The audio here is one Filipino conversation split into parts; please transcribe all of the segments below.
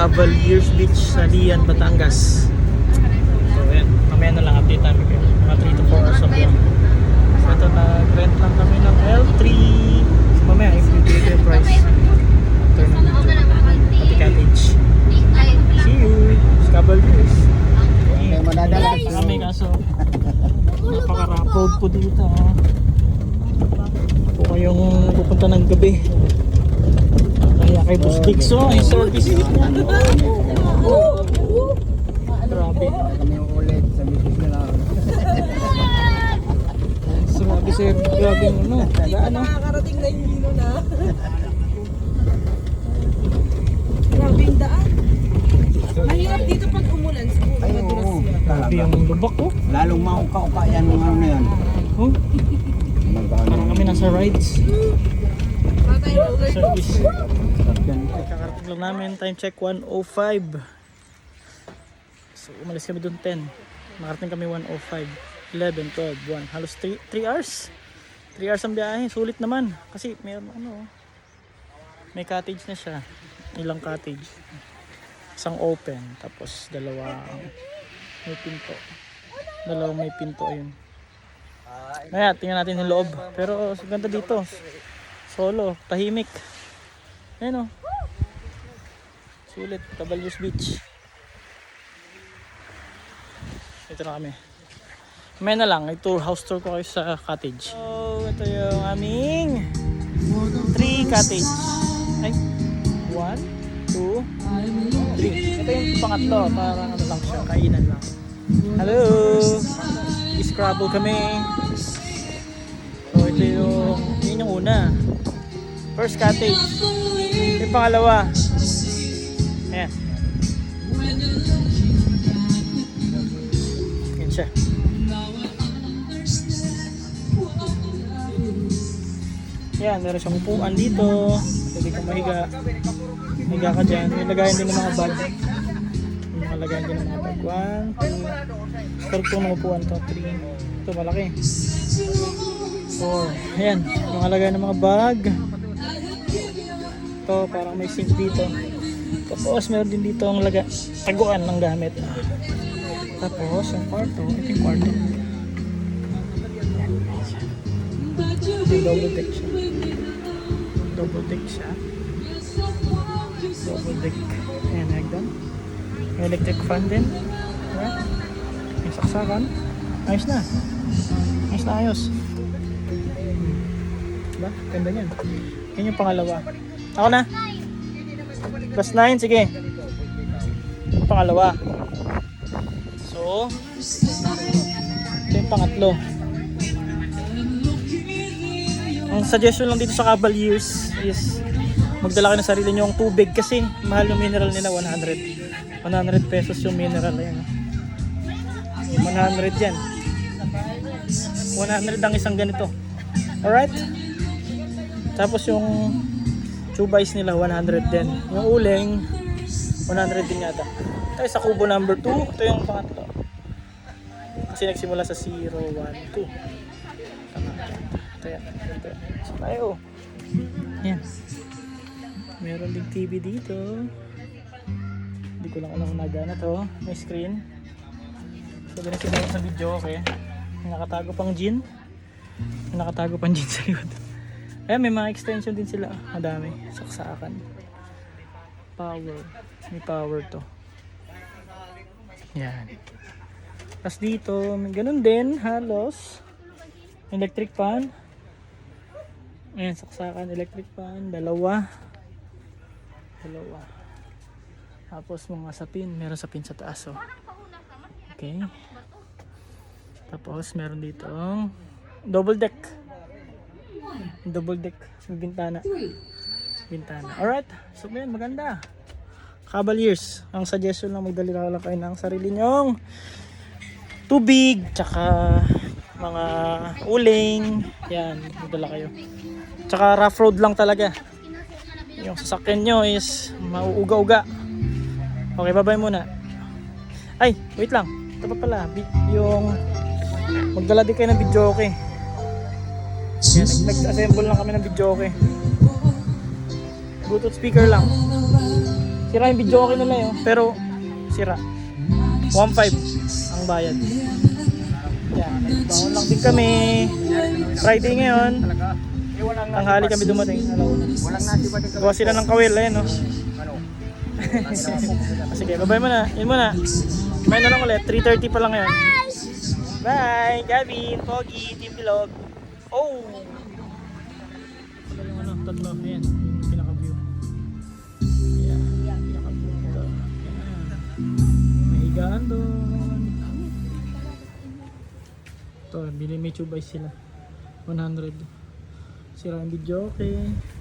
Cavaliers Beach sa Lian, Batangas. So ayan, mamaya na lang update namin kayo. Mga 3 to 4 hours of vlog. So ito, nag-rent lang kami ng L3. So mamaya, i-video yung price. After ng Pati Cottage. See you! Sa Cavaliers. May madadala Kami kaso napaka-rough road po dito. Po kayong pupunta ng gabi. Kaya kay Boss Dixon, yung service niya. Grabe. kami ulit sa business na lang. Grabe sir, grabe ano. Ano? Nakakarating na yung Gino na. Grabe yung daan. Mahirap dito pag umulan. Siguro Ay, madulas oo. yan. Grabe yung lubak ko. Lalong mauka-uka yan ng ano na yan. Oh, parang kami nasa rides. Para tayo ulit. Service. Sarap yan. Kakarating lang namin, time check 1:05. So umalis kami doon 10. Makarating kami 1:05, 11, 12, 1. Halos 3 hours. 3 hours ang biyahe. Sulit naman. Kasi mayroon ano, may cottage na siya. Ilang cottage. Isang open. Tapos dalawang may pinto. Dalawang may pinto ayun. Maya, tingnan natin yung loob. Pero ganda dito. Solo, tahimik. Ayun o. Sulit, Cavaliers Beach. Ito na kami. May na lang, house tour ko kayo sa cottage. So, ito yung aming 3 cottage. Ay, 1, 2, 3. Ito yung pangatlo, parang ano lang siya, kainan lang. Hello! I-scrabble kami. So, ito yun yung una. First cottage. Yung pangalawa. Ayan. Yan siya. Yan, meron siyang upuan dito. Pwede kang mahiga. Mahiga ka dyan. May lagayan din ng mga bag. May mga lagayan din ng mga bag. 1, 2. Karugtong ng upuan to. 3. Ito malaki. 4. Ayan, mga lagayan ng mga bag. Ito, parang may sink dito. Tapos meron din dito ang taguan ng gamit. Tapos yung kwarto, ito yung kwarto. Double deck siya. Double deck siya. Double deck. Ayan, hagdan. May electric fan din. Alright. May saksakan. Ayos na. Ayos na ayos. Diba? Ganda niyan. Yan yung pangalawa. Ako na. Plus 9, sige. Yung pangalawa. So, ito yung pangatlo. Ang suggestion lang dito sa Cavaliers is magdala kayo ng sarili nyong tubig kasi mahal yung mineral nila, 100 pesos yung mineral. Ayan. 100 yan. 100 ang isang ganito. Alright? Tapos yung tubais nila 100 din. Yung uling 100 din yata. Tayo sa kubo number 2. Ito yung pangatlo. Kasi nagsimula sa 0, 1, 2. Ito yan. So tayo. Yan. Meron ding TV dito. Hindi ko lang alam kung nagana to. May screen. So ganun sila sa video, okay. May nakatago pang gin. May nakatago pang gin sa likod. Ayan, may mga extension din sila. Madami. Saksakan. Power. May power to. Yan. Tapos dito, may ganun din. Halos. Electric fan. Ayan, saksakan. Electric fan. Dalawa. Tapos mga sapin. Meron sapin sa taas. Oh. Okay. Tapos meron dito double deck. Double deck. May bintana. Alright. So yan, maganda. Cavaliers. Ang suggestion lang, magdala lang kayo ng sarili nyong tubig. Tsaka mga uling. Yan. Magdala kayo. Tsaka rough road lang talaga. Yung sasakyan nyo is mauuga-uga. Okay, bye-bye muna. Ay, wait lang. Ito pa pala. Yung magdala din kayo ng video, okay. Yan, nag-assemble lang kami ng video, okay. Bluetooth speaker lang. Sira yung video okay nila yun. Pero, sira. 1.5 ang bayad. Yan, nagbaon lang din kami. Friday ngayon. Tanghali kami dumating. Walang nasi ba dito? Gawa sila ng kawil, ayun no. Ano? Sige, babay mo na. Yun muna. May na lang ulit. 3:30 pa lang ngayon. Bye! Gavin, Pogi, Team Bilog. Oh! Ito yung ano, tatlo. Ayan, yung pinaka-view. Ayan, pinaka-view. Ito. Ayan. May higaan doon. Ito, may tubay sila. 100. Sira ang video, okay.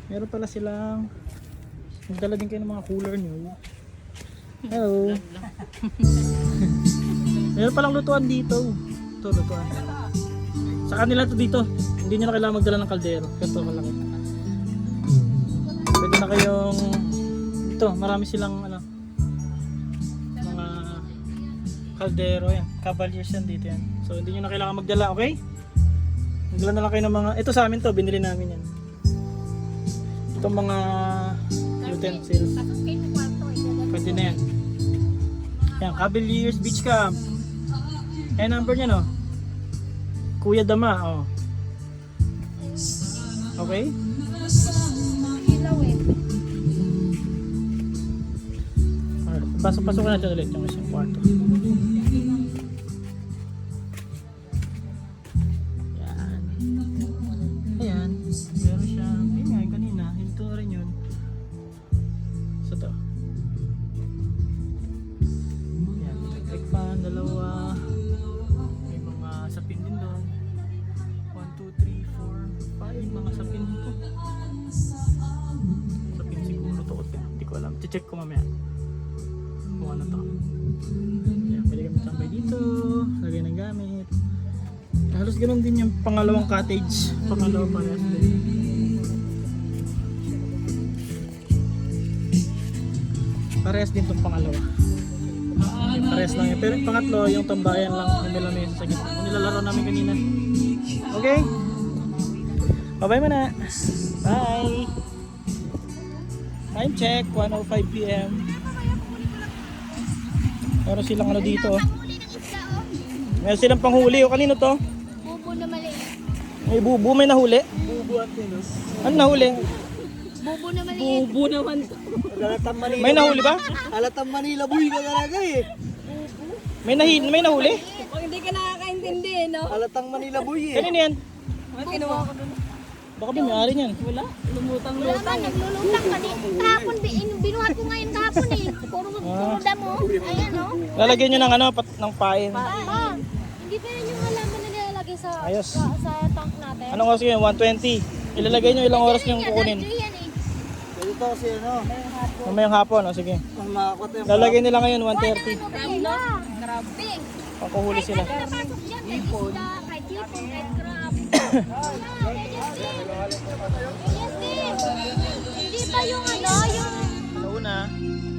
Meron pala silang magdala din kayo ng mga cooler nyo. Hello. Meron palang lutuan dito. Ito, lutuan. Sa kanila to dito. Hindi nyo na kailangan magdala ng kaldero. Ito, malaki. Pwede na kayong ito, marami silang ano, mga kaldero yan. Cavaliers yan dito yan. So hindi nyo na kailangan magdala, okay? Magdala na lang kayo ng mga, ito sa amin to, binili namin yan. Itong mga utensils. Pwede na yan. Yan, Cavaliers Beach Camp. Eh, number niya no? Kuya Dama, oh. Okay? Alright, pasok na dyan ulit yung isang kwarto. Yan. Ayan. Meron siyang, yun nga, kanina. Ito rin yun. So to. Yan. Electric fan, dalawa. May mga sapin din doon. 1, 2, 3, 4, 5. Mga sapin dito. Sapin siguro to. Hindi ko alam. Check ko mamaya. Kung ano to. Yan. Pwede kami tambay dito. Lagay ng gamit. Halos ganun din yung pangalawang cottage. Pangalawa parehas din. Parehas din itong pangalawa. Parehas lang yan. Pero yung pangatlo, yung tambayan lang. Yung melamesa sa gitna. Yung nilalaro namin kanina. Okay? Bye-bye muna. Bye! Time check, 1:05 PM. Meron silang ano dito. Meron silang panghuli. O kanino to? Bubo na maliit. May bubu, may nahuli. Bubu at tinos. Ano nahuli? Bubo na maliit. Bubo naman. Alatang Manila. May nahuli ba? Alatang Manila boy ka talaga eh. May nahuli? Pag hindi ka nakakaintindi, no? Alatang Manila boy eh. Kanino yan? Ang kinuha ko dun. Baka may-ari niyan. Wala. Wala Lumutang-lutang. man, naglulutang ka din. Kahapon, binuhat ko ngayon kahapon eh. Puro damo. Ayan o. Lalagyan nyo ng ano, ng pain. Pa, hindi pa yun yung halaman na nilalagay sa Ayos. sa tank natin. Anong oras yun? 1:20. Ilalagay nyo ilang oras nyo kukunin. Yan eh. Dito kasi ano. Mamayang hapon, o sige. Ang makakot yung Lalagay nila ngayon 1:30. Ano, grabe. Pangkuhuli sila. Kahit napasok dyan, kahit isda, kahit hipon, kahit crab. Hindi ba yung ano, yung... Alauna,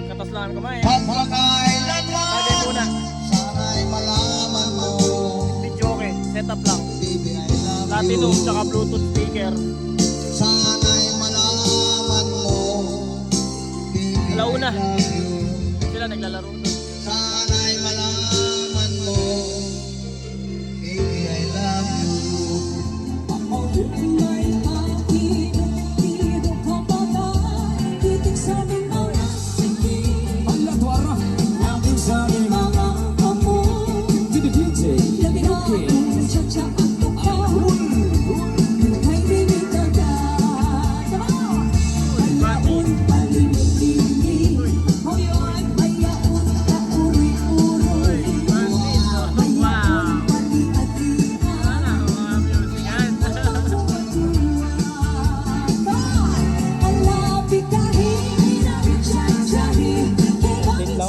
katas lang kami kumain. Bagay muna. Video okay, setup lang. Platinum tsaka Bluetooth speaker. Alauna. Sila naglalaro doon.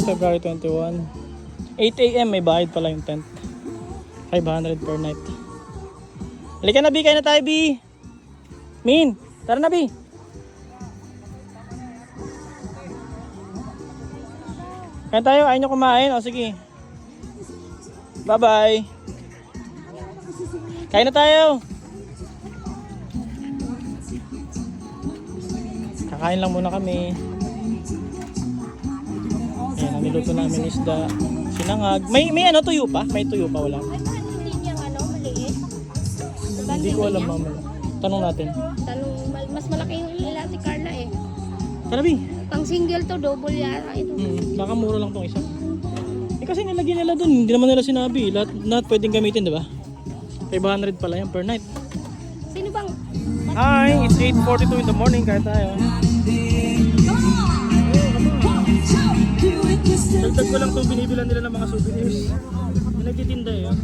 February 21. 8 AM may bayad pala yung tent. 500 per night. Halika na, B. Kain na tayo, B. Min, tara na, B. Kain tayo, ayaw nyo kumain. O sige. Bye-bye. Kain na tayo. Kakain lang muna kami. Yan, ang niluto namin isda. Sinangag. May ano, tuyo pa? May tuyo pa, wala? Ay, bakit hindi niyang ano, maliit? Diba Hindi ko alam, mama. Tanong natin. Mas malaki yung nila ni Carla eh. Kalabi. Pang single to, double yata ito. Baka mura lang tong isa. Eh kasi nilagyan nila dun, hindi naman nila sinabi. Lahat pwedeng gamitin, di ba? 500 pala yan per night. Sino bang? Hi, it's 8:42 in the morning. Kaya tayo. Dagdag ko lang itong binibilan nila ng mga souvenirs. Yung nagtitinda eh. Oh.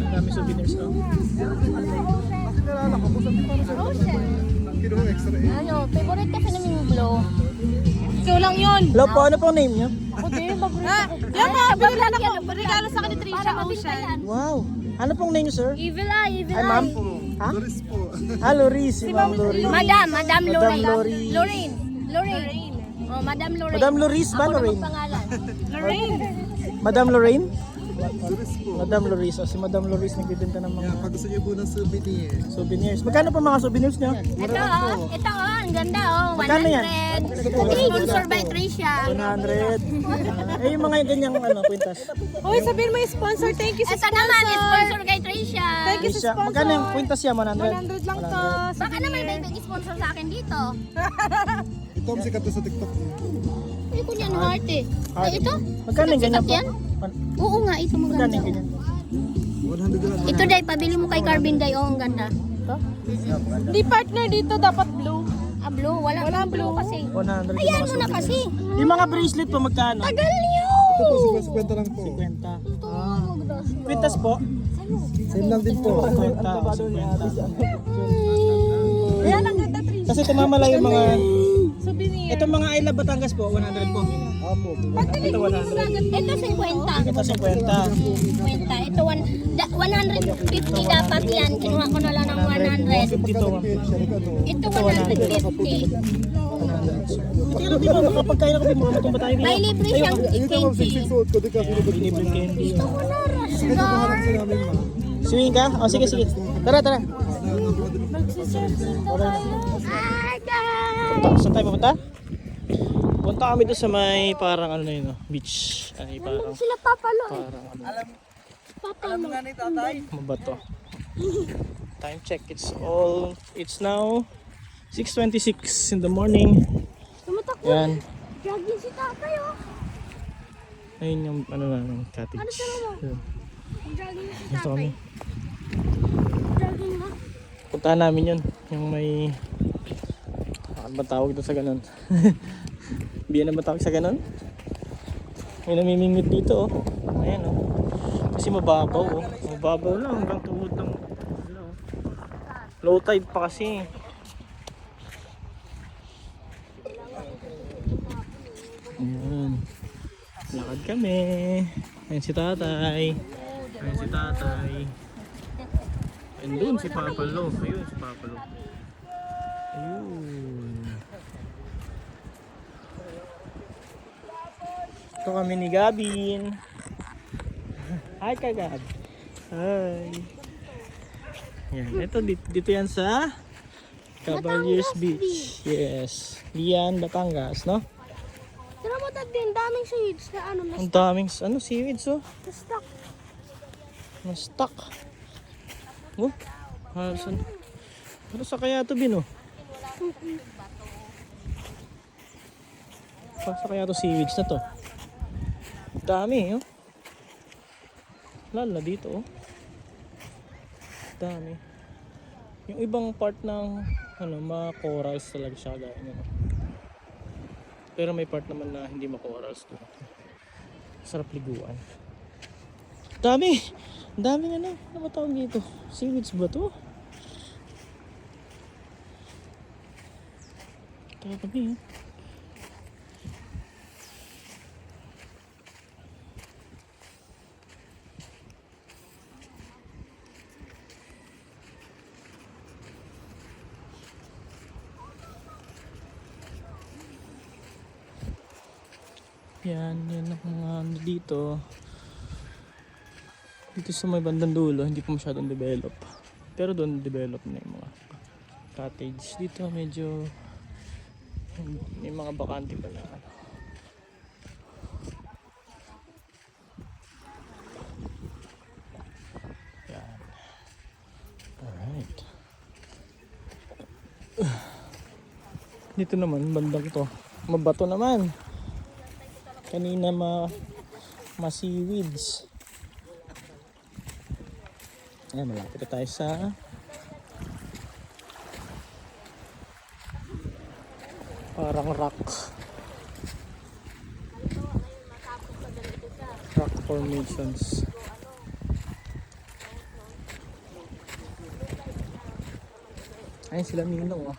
Dami souvenirs oh. Ocean. Ano, favorite kasi namin yung blow. Ikaw lang yun. Hello po, ano pong name niyo? Ako din, favorite ako. Yan mo, binila yan, ko. Regalo sa akin ni Trisha Ocean. Wow. Ano pong name niyo, sir? Evil eye, evil Ay, ma'am. eye. Ha? Ah, Loris. Si Ma'am Loris. Madam Lorraine. Loris. Lorraine. Oh, Madam Lorraine. Madam Loris ba, Ako na Lorraine? magpangalan. Lorraine. Madam Lorraine? Madam Loris. O, si Madam Loris nagbibenta ng mga Pag gusto niyo po ng souvenir. souvenirs. Magkano po mga souvenirs niyo? Ito ang ganda oh, 100. Magkano yan? Sponsor by Tricia. 100. Eh, yung mga ganyang ano, kwintas. Uy, sabihin mo yung sponsor. Thank you sa Ito naman, sponsor kay Tricia. Thank you sa Siya, sponsor. magkano yung kwintas niya? 100? 100 lang to. Baka naman may sponsor sa akin dito. Ito ang sikat to sa TikTok. Hindi ko niyan heart eh. Ay, ito? Magkano yung ganyan Sikat po? yan? Oo nga, ito Magkano maganda. yung ganyan? 100 lang. Ito dahil pabili mo kay Carvin Day. Oh, ang ganda. Ito? Hindi partner dito, dapat blue. Ah, blue. Walang blue kasi. 100 yung Ayan mga mo na souvenirs. kasi. Yung mga bracelet po, magkano? Tagal niyo! Ito po, 50 lang po. 50. Ito, magdasyo. Kwintas po? Same lang din po. 50. 50. Ayan ang ganda, Trisha. Kasi tumamala yung mga... Souvenir. Itong mga I Love Batangas po, 100 po. Apo. Ito 100. Ito 50. Ito 50. 50. Ito 150 dapat yan. Kinuha ko na lang ng 100. 52. Ito 150. Buti ka di ba makapagkain ako, di mo matong ba tayo May dito? libre siyang candy. Suot ko, di ka Libre candy. Ito ko na, Kasi Rasgar. sa namin ma. Swing ka? O sige, sige. Tara, tara. Magsisurfing na tayo. Ah, guys! Saan tayo pupunta? Punta kami doon sa may parang ano na yun, beach. Ay, parang... Sila papalo eh. Parang ano, Papalo. Ni tatay. mabato. Time check. It's now 6:26 in the morning. Tumatakbo. Yan. Jogging si tatay oh. Ayun yung ano namin, cottage. Ano sila mo? Yun. Jogging si Ito tatay. kami. Jogging na. Puntahan namin yun. Yung may... Ano ba tawag doon sa ganun? Biyan na ba tawag sa ganun? May namimingwit dito oh. Ayan oh. Kasi mababaw oh. Mababaw lang hanggang tuhod ng... Ano, oh. Low tide pa kasi. Ayan. Lakad kami. Ayan si tatay. Ayan si tatay. And doon si Papa Lo. Ayun si Papa Lo. Ayun. Ito kami ni Gabin. Hi Kagab. Hi. Yan. Ito dito yan sa Cavaliers Beach. Yes. Lian, Batangas, no? Tira mo din, daming seeds na ano, Ang daming seaweeds oh. na-stuck. Na-stuck. Oh. Hasan. Ano sa kaya to Bin oh? Sa kaya to seaweeds na to? Dami oh. Lala dito oh. Dami. Yung ibang part ng ano, mga corals talaga siya gaya ano. Pero may part naman na hindi ma-corals to. Sarap liguan. Dami! Ang daming ano ba tawag dito? Seaweeds ba to? Kaya kami yan ang mga ano dito. Dito sa may bandang dulo, hindi pa masyadong develop. Pero doon develop na yung mga cottage. Dito medyo may mga bakante pa lang. Dito naman, bandang to. Mabato naman. Kanina seaweeds. Ayan, malapit na tayo sa parang rock formations. Ayun sila Ninong, oh.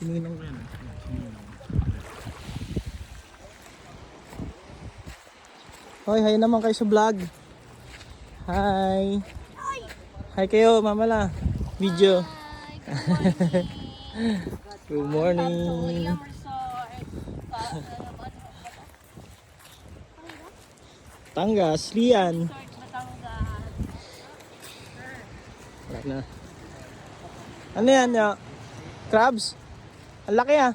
Si Ninong yan. Si Ninong. Hoy, hi naman kayo sa vlog. Hi. Hi kayo, mamala. Video. Good morning. Tangas, Lian. Wala na. Ano yan, ya? Crabs? Ang laki ah.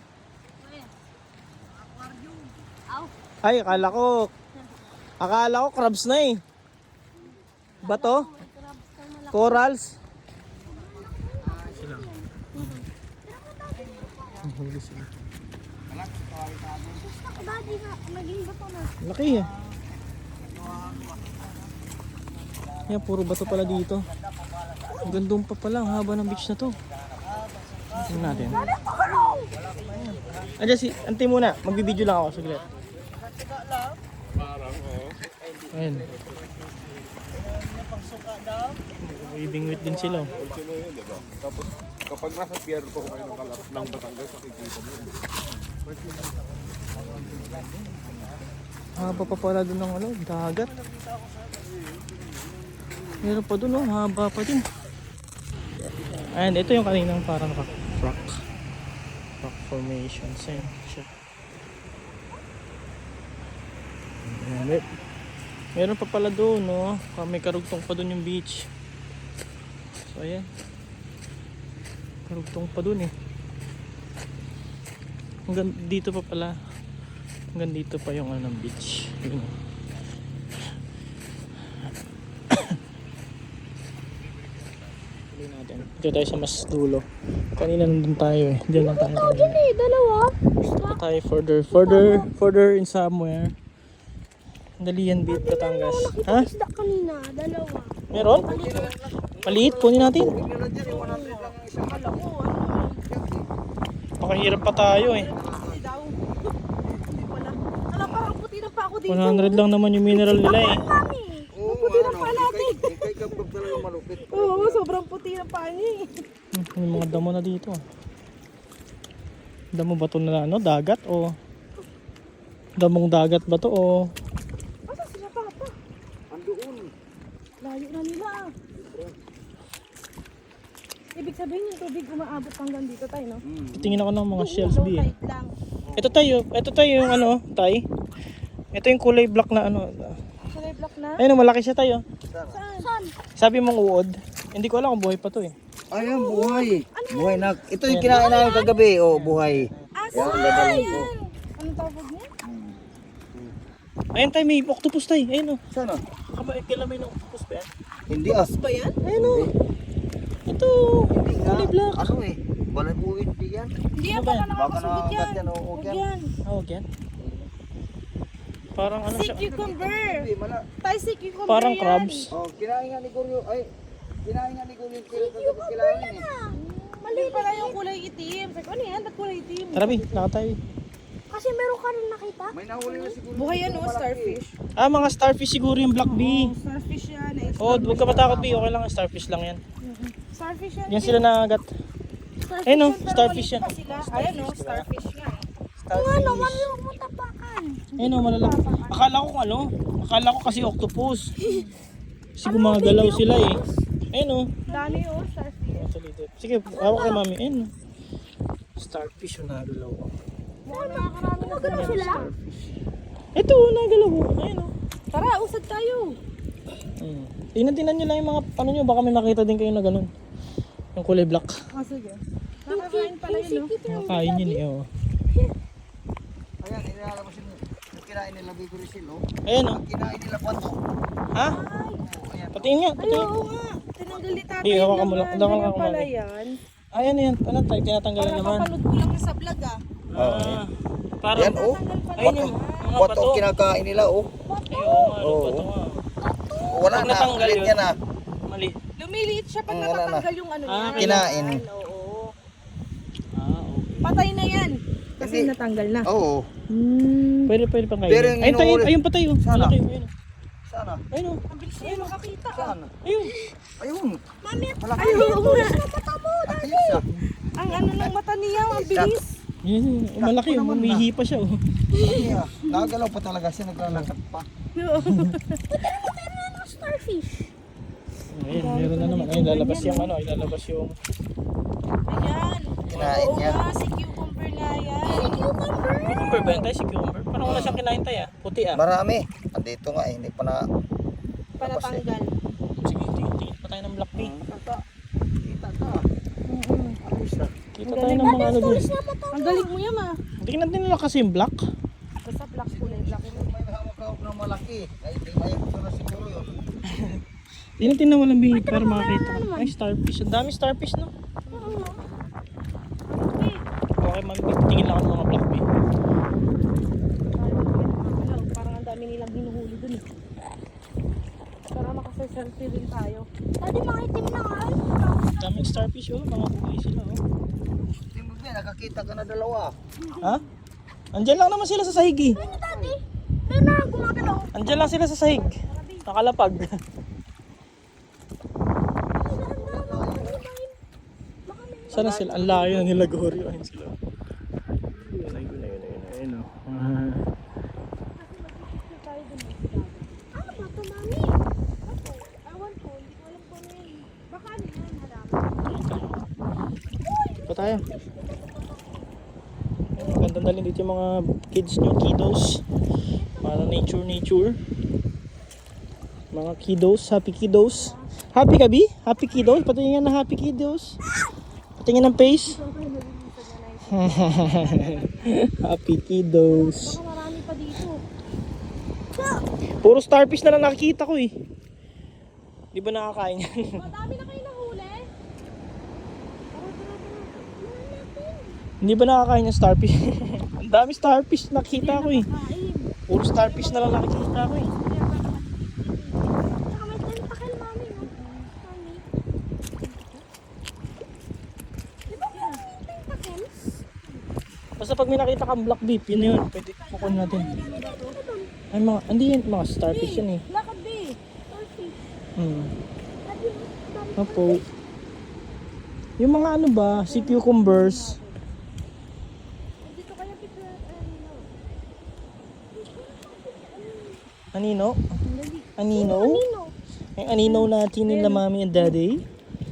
Ay, akala ko crabs na eh. Bato? Corals? Sila. Huli sila. Naging bato na. Laki eh. Yan, puro bato pala dito. Ang gandong pa pala, ang haba ng beach na to. Tingnan natin. Andiyan si, antay muna, magbibideo lang ako, saglit. Ayun. Ibingwit din sila. Tapos kapag nasa pier po kayo ng Batangas, makikita mo. Haba pa pala doon ng ano, dagat. Meron pa doon, oh, haba pa din. Ayan, ito yung kaninang parang rock formations. Ayan siya. Ayan, meron pa pala doon, no? May karugtong pa doon yung beach. So ayan, karugtong pa doon eh. Hanggang dito pa pala. Hanggang dito pa yung ano ng beach. Yun. Dito tayo sa mas dulo. Kanina nandun tayo eh. Diyan lang tayo. Dalawa. Dito tayo further in somewhere. Dalian Beach, Batangas. Ha? Isda kanina, dalawa. Meron? Maliit, kunin natin. Pakahirap pa tayo eh. Alam, parang puti na pa ako dito. 100 lang naman yung mineral nila eh. Puti na pa natin. Oo, sobrang puti na pa niya. May mga damo na dito. Damo ba ito na ano? Dagat o? Damong dagat ba ito o? Asa sila papa? Andoon. Layo na nila ah. Ibig sabihin yung tubig umaabot hanggang dito tayo, no? Tingin ako ng mga shells Low B eh. tide lang. Ito tayo yung ano, tay. Ito yung kulay black na ano. Kulay black na? Ayun, malaki siya tayo. Saan? Sabi mong uod. Hindi ko alam kung buhay pa to eh. Ayan, buhay. Buhay na. Ito yung kinain namin kagabi. Oh, buhay. Saan? Anong tawag niya? Ayun tayo, may octopus tayo. Ayun o. Sana? Kailan may octopus ba yan? Hindi as. Ba yan? Ayun o. Ito. Kulay black. Ano eh? Balay buhay hindi yan. Hindi yan, Ano ba baka yan? nakakasugot yan. Yan, oh, Huwag yan. yan. Tawag yan. Parang ano Sea siya. cucumber. Hindi, mala. Tayo sea cucumber Parang yan. crabs. Oh, kinain nga ni Guryo. Ay, kinain nga ni Guryo. Kagabi kailangan eh. Mali pala yung kulay itim. Sabi ko, ano yan? Ba't kulay itim? Tara bi, lakad tayo. Kasi meron ka rin nakita. May nahuli na siguro. Buhay yan, oh, starfish. Ah, mga starfish siguro yung black bee. Starfish yan. Eh. Oh, huwag ka matakot bee. Okay lang, starfish lang yan. Starfish yan. Yan sila nakagat. Ayun o, Pero starfish yan. maliit pa sila. Ayan, oh, starfish nga. Ano, mami, huwag mo tapakan. Ayun o, malalaki. Akala ko ano, akala ko kasi octopus. Kasi gumagalaw sila eh. Ayun o. Dami, oh, starfish. Sige, hawak kay mami. Ayun o. Starfish yung nagalaw. Ano sila? Ito, nagalaw. Ayun o. Tara, usad tayo. Tingnan nyo lang yung mga ano nyo, baka may makita din kayo na ganun. Yung kulay black. Ah, sige. Nakakain pala yun, no? Makain yun eh. Oh. Ayan, inaalala mo yung kinain nila Bigorisil, oh. Ayun o. Kinain nila Pato. Ha? Patingin nga, Ay, patingin. oo nga. Tinanggal ni tatay Hey, hawakan mo lang. naman. Hawakan Ganyan mo, pala mami. yan. Ay, ano yan? Ano tayo? Tinatanggalan Parang naman. papanood ko lang sa vlog ah. Ah, parang, Yan, oh. ayun yung mga Bato bato. kinakain nila, oh. Ay, oo nga, Oo. bato nga. Wala Pag na, natanggal ulit yun. yan, ah. Ano Mali. Lumiliit siya pag Wala na. natatanggal yung ano Ah, niya. Kinain. Oo. Ah, okay. Patay na yan. Kasi Hindi. natanggal na. Oo. Pwede pang kainin. Pero yung Ayun tayo, inuulit- ayun pa tayo. Sana. Malaki, ayun. Sana. Ayun oh. Ang bilis niya makakita. Saan? Ayun. Ayun. Mami, Malaki. Ay, oo nga. Ayos, ah. Ang ano ng mata niya, ang bilis. Yun, malaki, Sakto naman umihi pa siya oh. Malaki, ah. Nagagalaw pa talaga siya, naglalakad pa. starfish. Ayun, meron na naman. Ayun, lalabas yung ano, lalabas yung... Ayan. Kinain Oo niya. nga, si cucumber nga yan. Cucumber ba yan tayo? Si cucumber? Parang wala siyang kinain tayo ah. Puti ah. Marami. Andito nga, hindi pa na... Panatanggal. Sige, tingin pa tayo ng black bee. Kita ka. Kita tayo ng mga ano doon. Ang galing mo yan ah. Tingnan din nila kasi yung black. Basta black kulay black. May hawak ako ng malaki. Ay, hindi ayaw ko na siguro yun. Tingnan mo lang bee para makakita. Ay, starfish. Ang dami starfish no? Okay, tingin lang ako ng mga black bee. Parang ang dami nilang hinuhuli dun eh. Para makaselfie rin tayo. Daddy, mga itim na nga. Ang daming starfish oh. Mga buhay sila oh. Hindi mo ba, nakakita ka na dalawa. Ha? Andyan lang naman sila sa sahig eh. Ano, Daddy? Meron na gumagalaw. Andyan lang sila sa sahig. Nakalapag. Sana sila? Ang layo ng nilagoryo. Ayun sila. Ayun oh. Ano ba ito, Mami? Ewan ko, hindi ko alam kung ano yun. Baka ano yan, madami. Pa tayo. Ang ganda na rin dito yung mga kids nyo, kiddos. Para nature. Mga kiddos, happy kiddos. Happy ka, Bi? Happy kiddos? Patingin nga na happy kiddos. Patingin ng face. Happy kiddos. Baka marami pa dito. Puro starfish na lang nakikita ko eh. Di ba nakakain yan? Madami na kayo nahuli. Hindi ba nakakain yung starfish? Ang dami starfish nakikita ko eh. Kain. Puro starfish na lang nakikita ko eh. Tsaka may tentacle, Mami. No? Mami. Di ba kung may tentacles? Basta pag may nakita kang black beef, yun na yun. Pwede kukunin natin. Ay mga, hindi yan, mga starfish yan eh. Lakad di. Starfish. Hmm. Opo. Yung mga ano ba, si cucumbers. Dito kaya picture, Anino? Anino? Nino. Yung anino natin nila mami and daddy.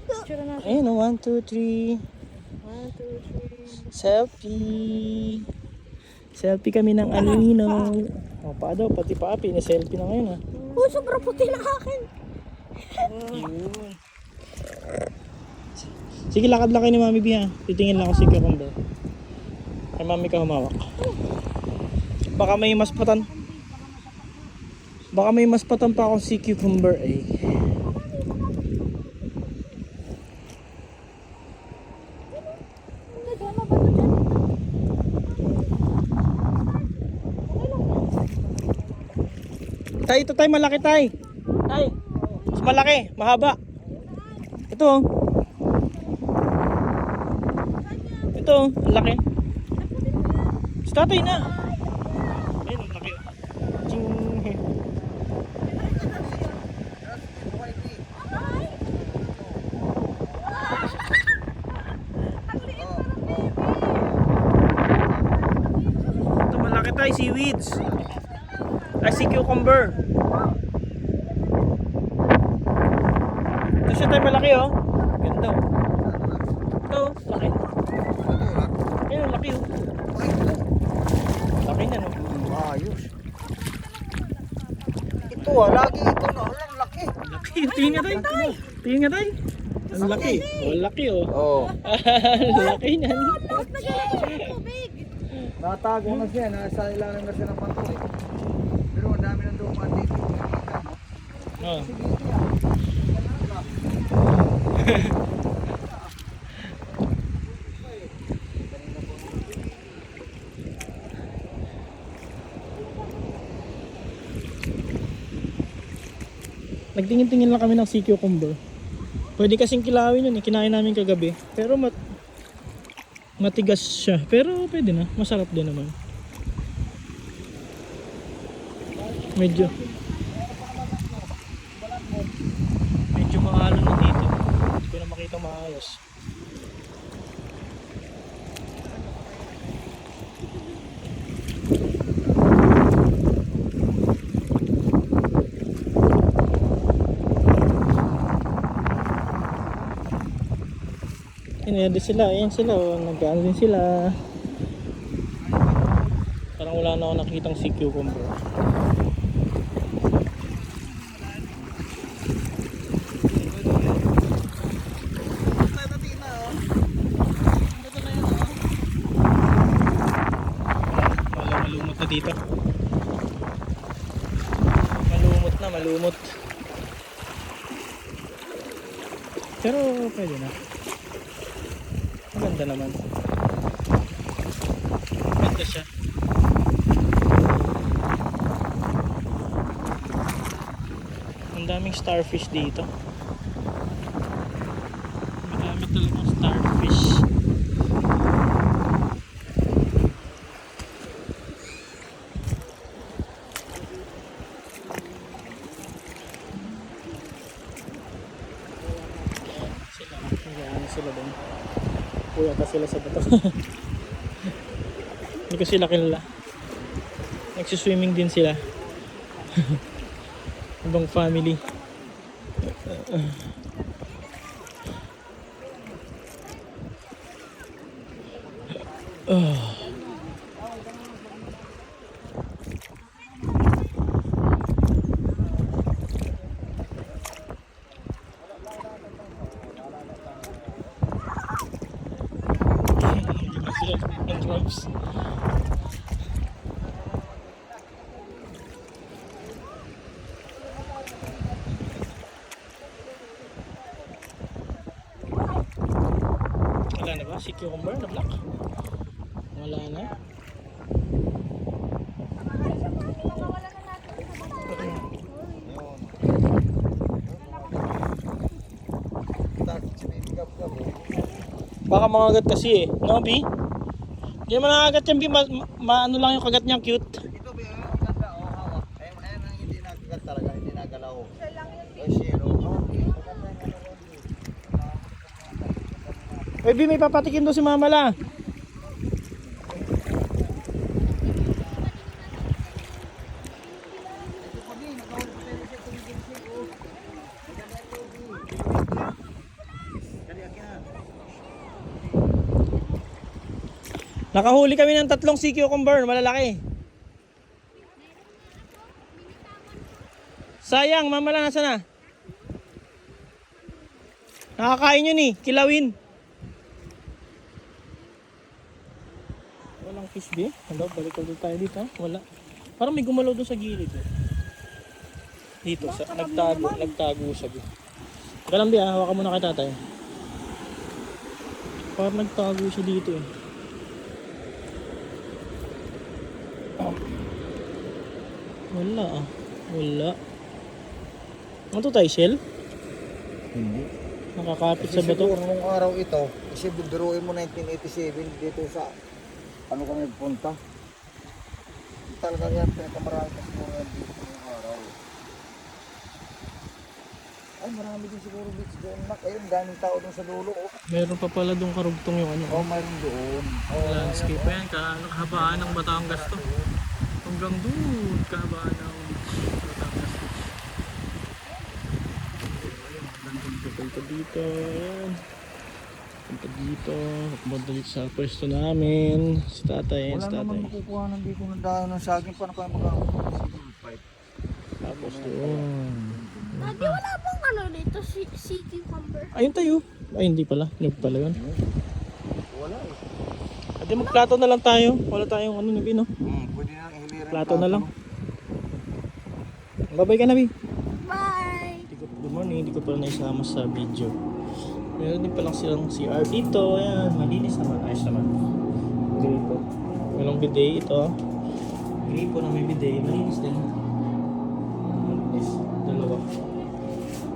Picture na. Ayun o, 1, 2, 3. 1, 2, 3. Selfie. Selfie kami ng anino. O, pa daw, pati pa, pina-selfie na ngayon ah. Oh, sobrang puti na akin. Yun. Sige, lakad lang kayo ni Mami B ha. Titingin lang ako si cucumber. Kay Mami ka humawak. Baka may mas patan. Baka may mas patan pa ako si cucumber eh. Nagama ba ito dyan? Tay, ito tay, malaki tay. Tay. Mas malaki, mahaba. Ito oh. Ito oh, ang laki. Sa tatay na. Ayun, ang laki. Ching. Ito malaki tay, seaweeds. Ay, si cucumber. Ito siya tayo malaki oh. Ganda oh. Ito, laki. Ayun, laki oh. Laki na no. Ayos. Ito ah, lagi ito na. Ang laki. Laki, tingin nga tayo. Tingin nga tayo. Ang laki. Oh, laki oh. Oo. Laki na. Natago na siya, nasa ilalim na siya ng panto eh. Pero ang dami ng dumaan dito. Oh. Nagtingin-tingin lang kami ng sea cucumber. Pwede kasing kilawin yun, kinain namin kagabi. Pero matigas siya. Pero pwede na, masarap din naman. Medyo mahalo na dito. Hindi ko na makita maayos. Ayan din sila, ayan sila, oh. Nag-ano din sila. Parang wala na ako nakitang sea cucumber. Malumot na dito. Malumot. Pero pwede na. Maganda naman. Maganda siya. Ang daming starfish dito. Madami talagang starfish. Sila doon. Kuya ka sila sa bato. Hindi ko sila kilala. Nagsiswimming din sila. Ibang family. Drugs. Wala na ba? Si cucumber na black? Wala na. Baka mangagat kasi eh. No, B? Hindi naman nakagat yan, B. Ano lang yung kagat niya, cute. Ito ba yung ganda o hawak? Ayan ang hindi nakagat talaga, hindi nagalaw. Ay, zero. Uy, B, may papatikin doon si Mama la. Nakahuli kami ng 3 sea cucumber, malalaki. Sayang, Mama la, nasa na? Nakakain yun eh, kilawin. Walang fish, B. Hello, balik ulit tayo dito. Wala. Parang may gumalaw doon sa gilid. Eh. Dito, nagtago siya. B. Galang, B, hawakan mo na kay tatay. Parang nagtago siya dito eh. Wala ah. Wala. Ano to tayo, shell? Hindi. Nakakapit Kasi sa bato. siguro nung araw ito, kasi biruin mo 1987 dito sa ano kami punta. Talaga yan, pinakamarami na siguro yan dito nung araw. Ay, marami din siguro beach doon. Ayun, daming tao doon sa dulo. Oh. Meron pa pala doon karugtong yung ano. Oh, mayroon doon. Oh, Landscape pa yan. Kahabaan ng Batangas to. Hanggang doon. Kahabaan ng Batangas to. Punta dito. Ayan. Punta dito. Punta dito sa pwesto namin. Si tatay. wala Si tatay. naman makukuha ng dito ng dahon ng saging. Paano kayo magkakakuha? Tapos doon. Daddy, wala pong ano dito, sea cucumber. Ayun tayo. Ay hindi pala. Nag pala yun. Wala eh. Ate magplato na lang tayo. Wala tayong ano nabi no. Pwede na ihilirin. Plato na lang. Babay ka na Bi. Bye! Good morning, hindi ko pala naisama sa video. Meron din palang silang CR dito. Ayan, malinis naman. Ayos naman. Gripo. Walang bidet ito. Gripo na may bidet. Malinis din. Malinis. Dalawa.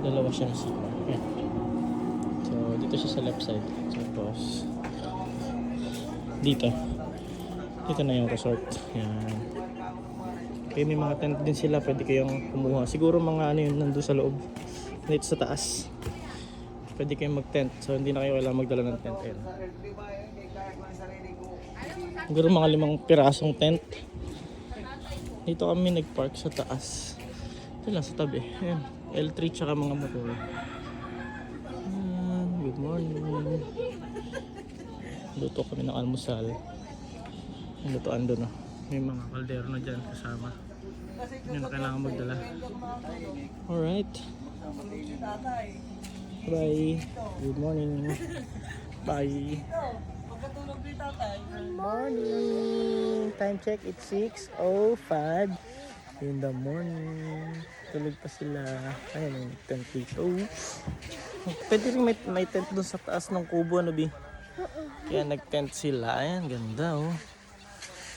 Dalawa siyang CR. Yan. So, dito siya sa left side. Tapos, dito. Dito na yung resort. Yan. Okay, may mga tent din sila. Pwede kayong kumuha. Siguro mga ano yun, nandun sa loob. Dito sa taas. Pwede kayong mag-tent. So, hindi na kayo kailangan magdala ng tent. Ayan. Siguro mga 5 pirasong tent. Dito kami nag-park sa taas. Ito lang sa tabi. Ayan. L3 tsaka mga motor. Ayan. Good morning. Luto kami ng almusal. Yung lutoan doon. May mga kaldero na dyan kasama. Hindi na kailangan magdala. Alright. Bye. Good morning. Bye. Good morning. Time check. It's 6:05 in the morning. Tulog pa sila. Ayan yung tent dito. Pwede rin may tent doon sa taas ng kubo, ano, Bi? Kaya nag-tent sila. Ayan, ganda, oh.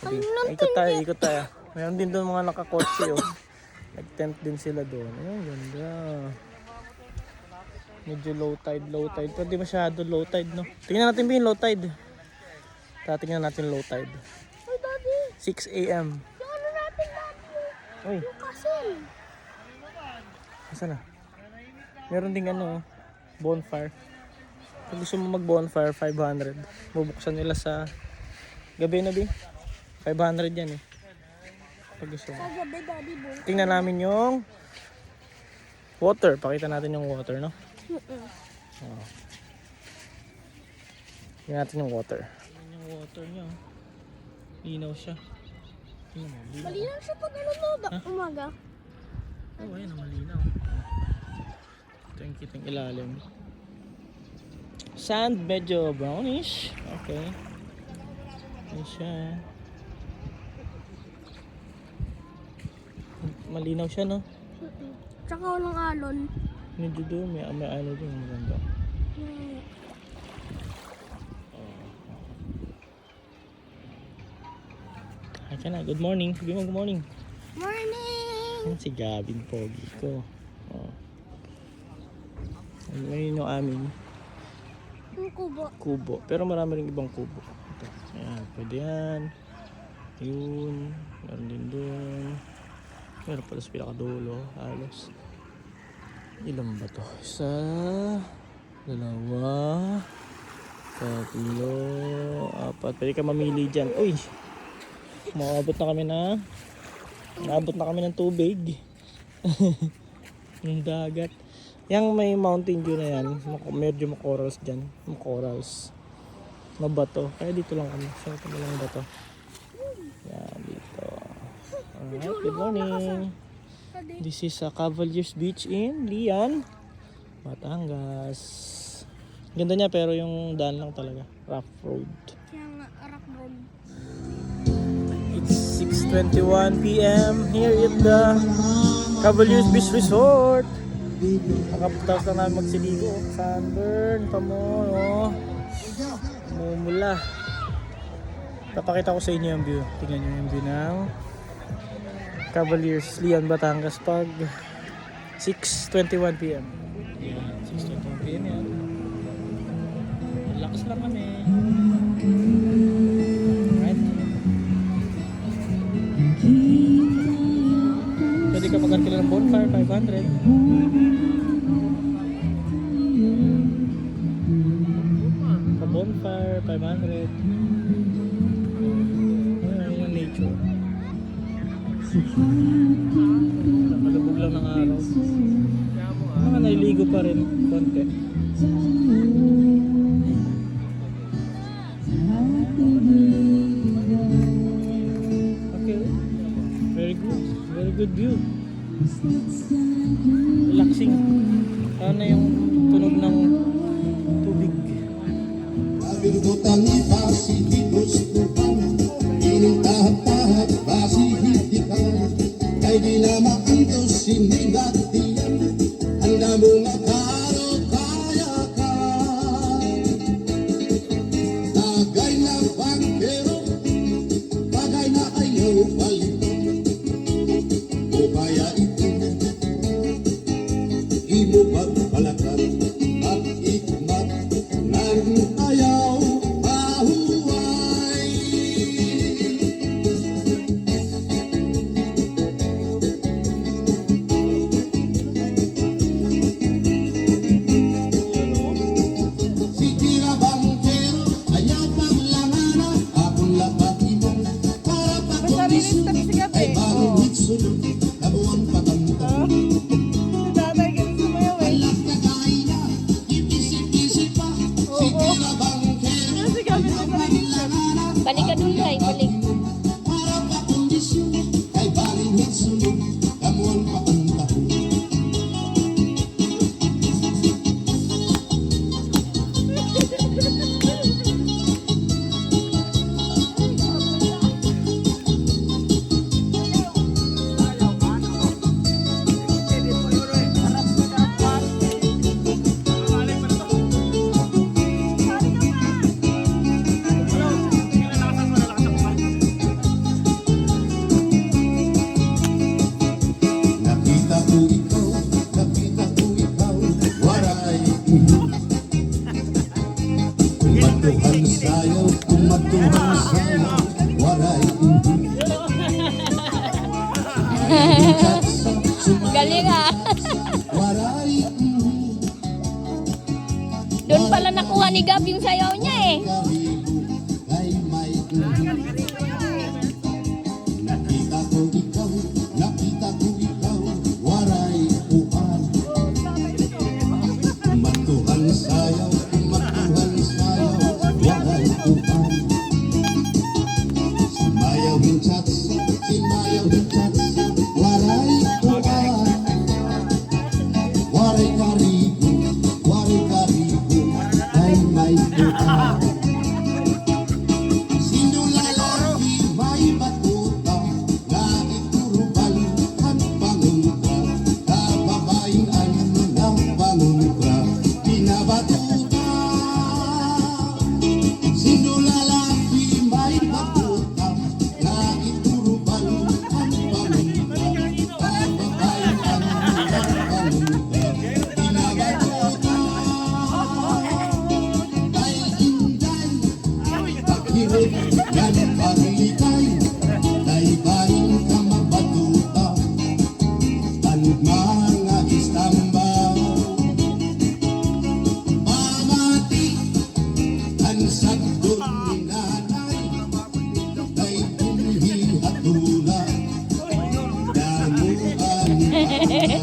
Sabi, ikot tayo. Mayroon din doon mga nakakotse, oh. Nag-tent din sila doon. Ayan, ganda. Medyo low tide. Pwede masyado low tide, no? Tingnan natin ba yung low tide? Tingnan natin low tide. Uy, Daddy. 6 a.m. Yung ano natin, Daddy. Uy, Yung castle. saan na? Meron ding ano, bonfire. Pag gusto mo mag-bonfire, 500. Bubuksan nila sa gabi na, Bi. 500 yan, eh. Pag gusto mo. Sa gabi, Daddy, boy. Tingnan namin yung water. Pakita natin yung water, no? Oh. Tingnan natin yung water. Tingnan yung water niya. Linaw siya. Tingnan mo. Malinaw siya pag ano no, umaga. Oh, ayun, malinaw. Ito yung kitang ilalim. Sand, medyo brownish. Okay. Ayan siya. Malinaw siya, no? Tsaka walang alon. Medyo doon, may ano doon, maganda. Hi ka na, good morning. Sabi mo, good morning. Morning! Yan si Gavin, pogi ko. Oh. Ngayon yung aming Yung kubo. kubo. Pero marami rin ibang kubo. Ito. Ayan, pwede yan. Yun. Meron din doon. Meron pala sa pinakadulo. Halos. Ilan ba to? 1, 2, 3, 4, 5. Pwede ka mamili dyan. Uy! Maabot na kami ng tubig. Yung dagat. Yang may mountain view na yan. Medyo makorals dyan. Makorals. Mabato. Kaya dito lang kami. So ito lang bato. Yan dito. Alright, good morning. This is Cavaliers Beach in Lian, Batangas. Ganda niya pero yung daan lang talaga. Rough road. Yung rock road. It's 6:21 p.m. here at the Cavaliers Beach Resort. Nakapagtapos lang namin magsiligo. Sunburn pa mo, no? Mumula. Papakita ko sa inyo yung view. Tingnan nyo yung view ng Cavaliers, Lian, Batangas pag 6:21 p.m. Yan, 6:21 p.m. yan. Relax lang kami. Alright. Pwede ka mag-arkila ng bonfire, 500. Sa bonfire, 500. Ayan yung nature. Nakalubog lang ng araw. Mga nailigo pa rin konti. Okay. Very good view. Relaxing. Sana yung tunog ng tubig. Abirdutan ni basi higustukan, ining tahap-tahap basi hidikan, kay di na maantos sinigatian, handa mo makaro kaya ka. Tagay na bangkero, bagay na ayaw palito, o kaya ito, imo pag sunod na buwan patantang. Si tatay kasi sumayaw eh. Alam ka kaya, ipisip-isip pa, si Tila Bangkero. Kasi kami sa television. Balik ka dun, Ray. Balik. Para pa kondisyon, kay balingit sunod na buwan patantang. Nakita ko ikaw, waray. Kumatuhan sayo, waray. Galing ah. Waray, Doon pala nakuha ni Gab yung sayaw niya eh. karibu, kay may nakita ko ikaw, waray uan. Kumatuhan sayo, waray uan. Sumayaw yung chats, waray uan. Waray karibu, ay may uan. Sino lalaki may batuta, na iturubal ang panguntra, kababayan ng panguntra, pinabatuta. Sino lalaki may batuta, na iturubal ang panguntra, kababayan ng panguntra, pinabatuta. Ay inday, paghirap yan paglikay, daybayin ka mabatuta, ang mga istambaw. Mamati, ang sagdon ni nanay, ay bunhi at tula, damuan ay.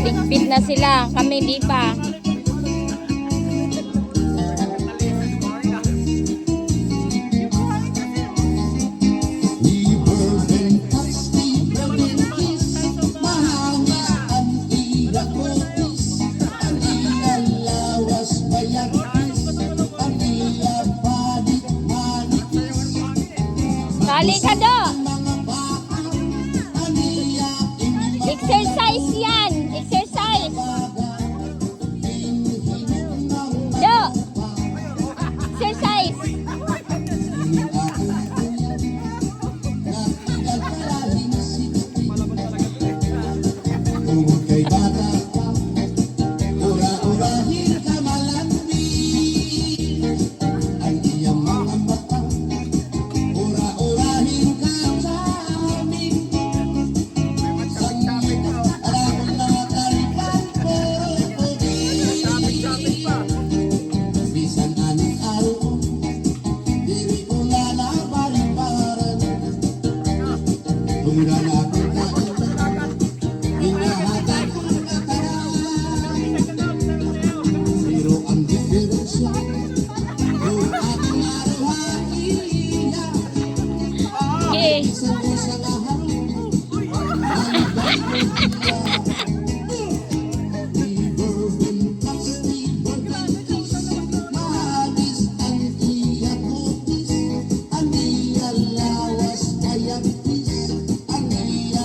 Ligpit na sila. Kami di pa. We were fantastic, mahangis ang irakotis, ang ilalawas bayagis, ang iyapalit manitis, Kali ka do. mga baka, ang iyakin Exercise yan. Exercise. hinhin ng Do. Exercise. Kung kay bata ka, ura-urahin ka malandi. Ang iyang mga mata, ura-urahin ka sa amin. Sanggit, alam na karipan, pero bisan anong araw, diri ko lalabarin-baran. Kung ganapin na hinahatag ko kataran. Pero ang diferensya, kung aking araw-hariya, Okay. isang ko sa lahat, mahagis ang iyakutis, ang iyalawas ayagtis, ang iya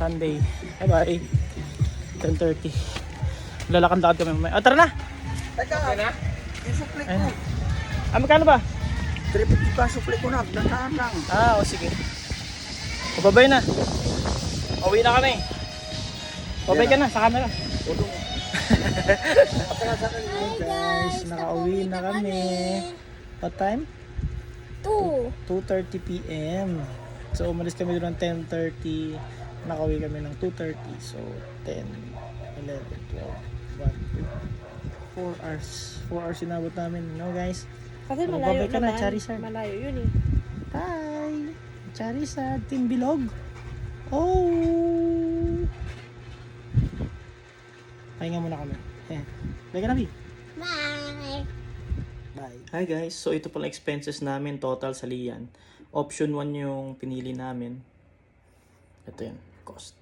Sunday. Bye-bye. 10:30. Lalakad-lakad kami mamaya. Tara na! Teka, yung supli ko. Ayun. Magkano ba? 350 pa supli ko na. Dandahan lang. O sige. Babay na. Uwi na kami. Babay ka na sa camera. Guys, nakauwi na kami. What time? 2:30 p.m. So umalis kami doon ng 10:30. Nakauwi kami ng 2:30. So 10, 11, 12, 1, 2, 4 hours. 4 hours inabot namin. No guys? Kasi Magbabay malayo ka na, naman. Charizard. Malayo yun eh. Bye! Charizard, Team Bilog. Oh! Pahinga muna kami. Bye ka na, Bi. Bye. Bye. Hi guys, so ito pala expenses namin total sa Lian. Option 1 yung pinili namin. Ito yan, cost.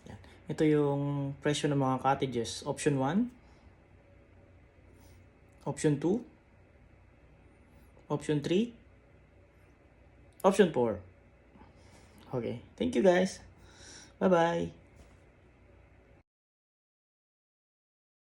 Yan. Ito yung presyo ng mga cottages. Option 1. Option 2. Option 3. Option 4. Okay, thank you guys. Bye-bye.